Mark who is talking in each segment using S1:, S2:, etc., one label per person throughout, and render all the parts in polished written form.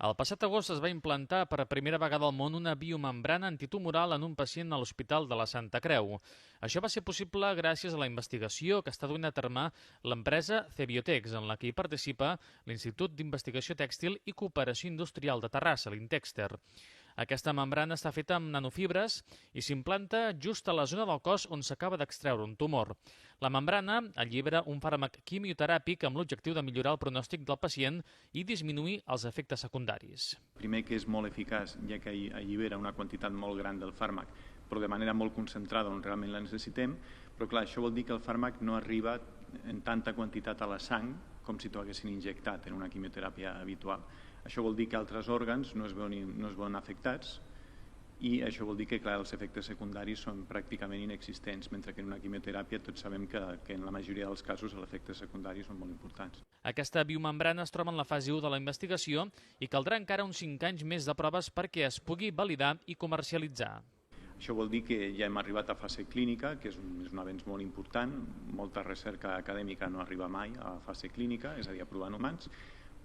S1: El passat agost es va implantar per primera vegada al món una biomembrana antitumoral en un pacient a l'Hospital de la Santa Creu. Això va ser possible gràcies a la investigació que està duent a terme l'empresa Cebiotex, en la que hi participa l'Institut d'Investigació Tèxtil i Cooperació Industrial de Terrassa, l'Intexter. Aquesta membrana està feta amb nanofibres i s'implanta just a la zona del cos on s'acaba d'extreure un tumor. La membrana allibera un fàrmac quimioteràpic amb l'objectiu de millorar el pronòstic del pacient i disminuir els efectes secundaris.
S2: Primer, que és molt eficaç, ja que allibera una quantitat molt gran del fàrmac, però de manera molt concentrada on realment la necessitem, però clar, això vol dir que el fàrmac no arriba en tanta quantitat a la sang com si t'ho haguessin injectat en una quimioteràpia habitual. Això vol dir que altres òrgans no es veuen afectats i això vol dir que clar, els efectes secundaris són pràcticament inexistents, mentre que en una quimioteràpia tots sabem que en la majoria dels casos els efectes secundaris són molt importants.
S1: Aquesta biomembrana es troba en la fase 1 de la investigació i caldrà encara uns 5 anys més de proves perquè es pugui validar i comercialitzar.
S2: Això vol dir que ja hem arribat a fase clínica, que és un avenç molt important. Molta recerca acadèmica no arriba mai a fase clínica, és a dir, a provar en humans,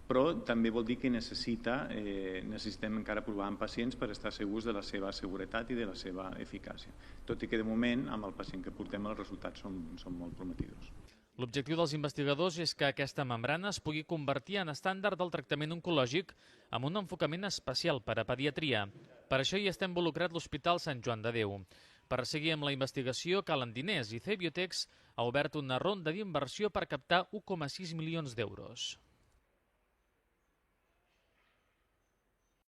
S2: però també vol dir que necessitem encara provar en pacients per estar segurs de la seva seguretat i de la seva eficàcia. Tot i que de moment, amb el pacient que portem, els resultats són molt prometedors.
S1: L'objectiu dels investigadors és que aquesta membrana es pugui convertir en estàndard del tractament oncològic amb un enfocament especial per a pediatria. Per això hi està involucrat l'Hospital Sant Joan de Déu. Per seguir amb la investigació calen diners i Cebiotex ha obert una ronda d'inversió per captar 1,6 milions d'euros.